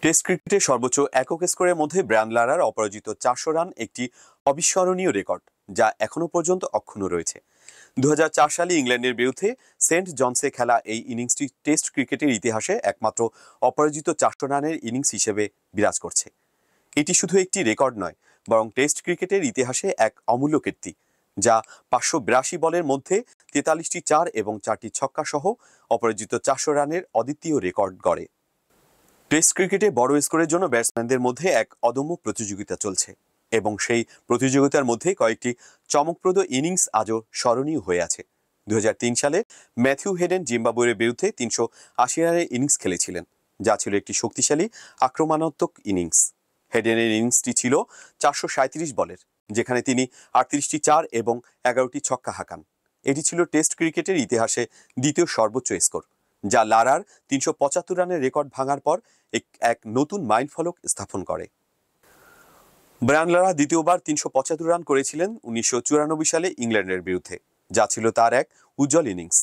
Test ক্রিকেটে সর্বোচ্চ একক স্কোরের মধ্যে ব্রায়ান লারার অপরাজিত 400 রান একটি অবিস্মরণীয় রেকর্ড, যা এখনো পর্যন্ত অক্ষুণ্ণ রয়েছে। 2004 সালে ইংল্যান্ডের বিরুদ্ধে সেন্ট জনসে খেলা এই ইনিংসটি টেস্ট ক্রিকেটের ইতিহাসে একমাত্র অপরাজিত 400 রানের ইনিংস হিসেবে বিরাজ করছে। এটি শুধু একটি রেকর্ড নয়, বরং টেস্ট ক্রিকেটের ইতিহাসে এক অমূল্য কীর্তি, যা 582 বলের মধ্যে 43টি চার এবং 4টি ছক্কা সহ অপরাজিত 400 রানের অদ্বিতীয় রেকর্ড গড়ে। টেস্ট ক্রিকেটে বড় স্কোরের জন্য ব্যাটসম্যানদের মধ্যে এক অদম্য প্রতিযোগিতা চলছে, এবং সেই প্রতিযোগিতার মধ্যে কয়েকটি চমকপ্রদ ইনিংস আজও স্মরণীয় হয়ে আছে। 2003 সালে ম্যাথিউ হেডেন জিম্বাবুয়ের বিরুদ্ধে 380 রানের ইনিংস খেলেছিলেন, যা ছিল একটি শক্তিশালী আক্রমণাত্মক ইনিংস। হেডেনের ইনিংসটি ছিল 437 বলের, যেখানে তিনি 38টি চার এবং 11টি ছক্কা হাঁকান। এটি ছিল টেস্ট ক্রিকেটের ইতিহাসে দ্বিতীয় সর্বোচ্চ স্কোর, যা লারার 375 রানের রেকর্ড ভাঙার পর এক নতুন মাইলফলক স্থাপন করে। ব্রায়ান লারা দ্বিতীয়বার 375 রান করেছিলেন 1994 সালে ইংল্যান্ডের বিরুদ্ধে, যা ছিল তার এক উজ্জ্বল ইনিংস।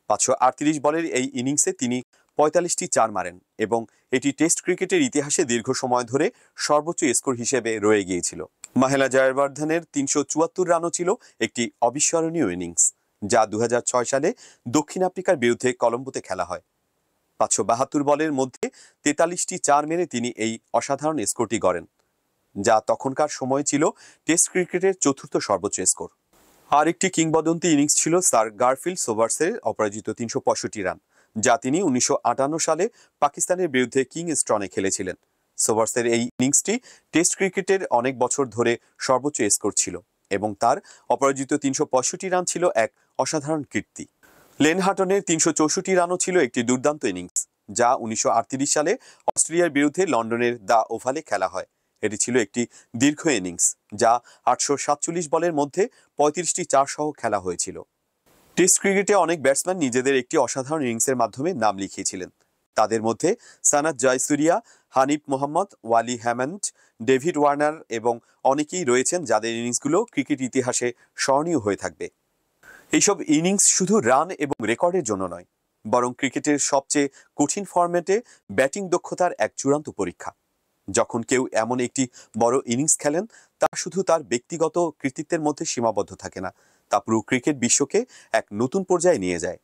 538 বলের এই ইনিংসে তিনি 45টি চার মারেন এবং এটি টেস্ট ক্রিকেটের ইতিহাসে দীর্ঘ সময় ধরে সর্বোচ্চ স্কোর হিসেবে রয়ে গিয়েছিল। মাহেলা জয়াবর্ধনের 374 রানও ছিল একটি অবিস্মরণীয় ইনিংস, যা 2006 সালে দক্ষিণ আফ্রিকার বিরুদ্ধে কলম্বোতে খেলা হয়। 572 বলের মধ্যে 43টি চার মেরে তিনি এই অসাধারণ স্কোরটি গড়েন, যা তখনকার সময় ছিল টেস্ট ক্রিকেটের চতুর্থ সর্বোচ্চ স্কোর। আর একটি কিংবদন্তি ইনিংস ছিল স্যার গারফিল্ড সোবার্সের অপরাজিত 365 রান, যা তিনি 1958 সালে পাকিস্তানের বিরুদ্ধে কিংস্টনে খেলেছিলেন। সোবার্সের এই ইনিংসটি টেস্ট ক্রিকেটের অনেক বছর ধরে সর্বোচ্চ স্কোর ছিল, এবং তার অপরাজিত 365 রান ছিল এক অসাধারণ কীর্তি। লেন হাটনের 364 রানও ছিল একটি দুর্দান্ত ইনিংস, যা 1938 সালে অস্ট্রেলিয়ার বিরুদ্ধে লন্ডনের দ্য ওভালে খেলা হয়। এটি ছিল একটি দীর্ঘ ইনিংস, যা 847 বলের মধ্যে 35টি চার সহ খেলা হয়েছিল। টেস্ট ক্রিকেটে অনেক ব্যাটসম্যান নিজেদের একটি অসাধারণ ইনিংসের মাধ্যমে নাম লিখিয়েছিলেন। তাদের মধ্যে Sanath Jayasuriya, Hanif Mohammad, Wally Hammond, David Warner এবং অনেকেই রয়েছেন যাদের ইনিংসগুলো ক্রিকেট ইতিহাসে স্মরণীয় হয়ে থাকবে। এইসব ইনিংস শুধু রান এবং রেকর্ডের জন্য নয়, বরং ক্রিকেটের সবচেয়ে কঠিন ফরম্যাটে ব্যাটিং দক্ষতার এক চূড়ান্ত পরীক্ষা। যখন কেউ এমন একটি বড় ইনিংস খেলেন, তা শুধু তার ব্যক্তিগত কৃতিত্বের মধ্যে সীমাবদ্ধ থাকে না, তা পুরো ক্রিকেট বিশ্বকে এক নতুন পর্যায়ে নিয়ে যায়।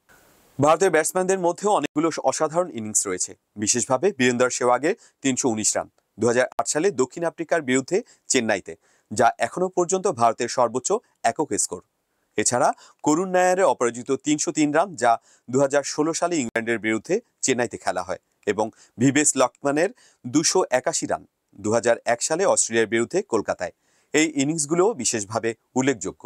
ভারতের ব্যাটসম্যানদের মধ্যেও অনেকগুলো অসাধারণ ইনিংস রয়েছে, বিশেষভাবে বীরেন্দর সেহওয়াগের 319 রান 2008 সালে দক্ষিণ আফ্রিকার বিরুদ্ধে চেন্নাইতে, যা এখনো পর্যন্ত ভারতের সর্বোচ্চ একক স্কোর। এছাড়া করুণ নায়ারের অপরাজিত 303 রান, যা 2016 সালে ইংল্যান্ডের বিরুদ্ধে চেন্নাইতে খেলা হয়, এবং ভিভেস লক্ষ্মণের 281 রান 2001 সালে অস্ট্রেলিয়ার বিরুদ্ধে কলকাতায়। এই ইনিংসগুলো বিশেষভাবে উল্লেখযোগ্য।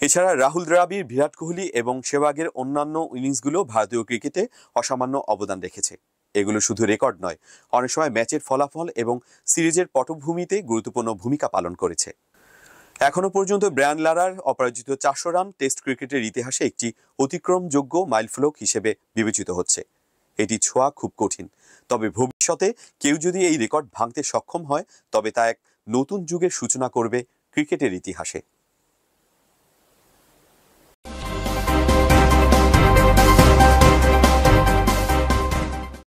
এছাড়া রাহুল দ্রাবিড়, বিরাট কোহলি এবং সেহওয়াগের অন্যান্য ইনিংসগুলো ভারতীয় ক্রিকেটে অসামান্য অবদান রেখেছে। এগুলো শুধু রেকর্ড নয়, অনেক সময় ম্যাচের ফলাফল এবং সিরিজের পটভূমিতে গুরুত্বপূর্ণ ভূমিকা পালন করেছে। এখনো পর্যন্ত ব্রায়ান লারার অপরাজিত 400 রান টেস্ট ক্রিকেটের ইতিহাসে একটি অতিক্রমযোগ্য মাইলফলক হিসেবে বিবেচিত হচ্ছে। এটি ছোঁয়া খুব কঠিন, তবে ভবিষ্যতে কেউ যদি এই রেকর্ড ভাঙতে সক্ষম হয়, তবে তা এক নতুন যুগের সূচনা করবে ক্রিকেটের ইতিহাসে।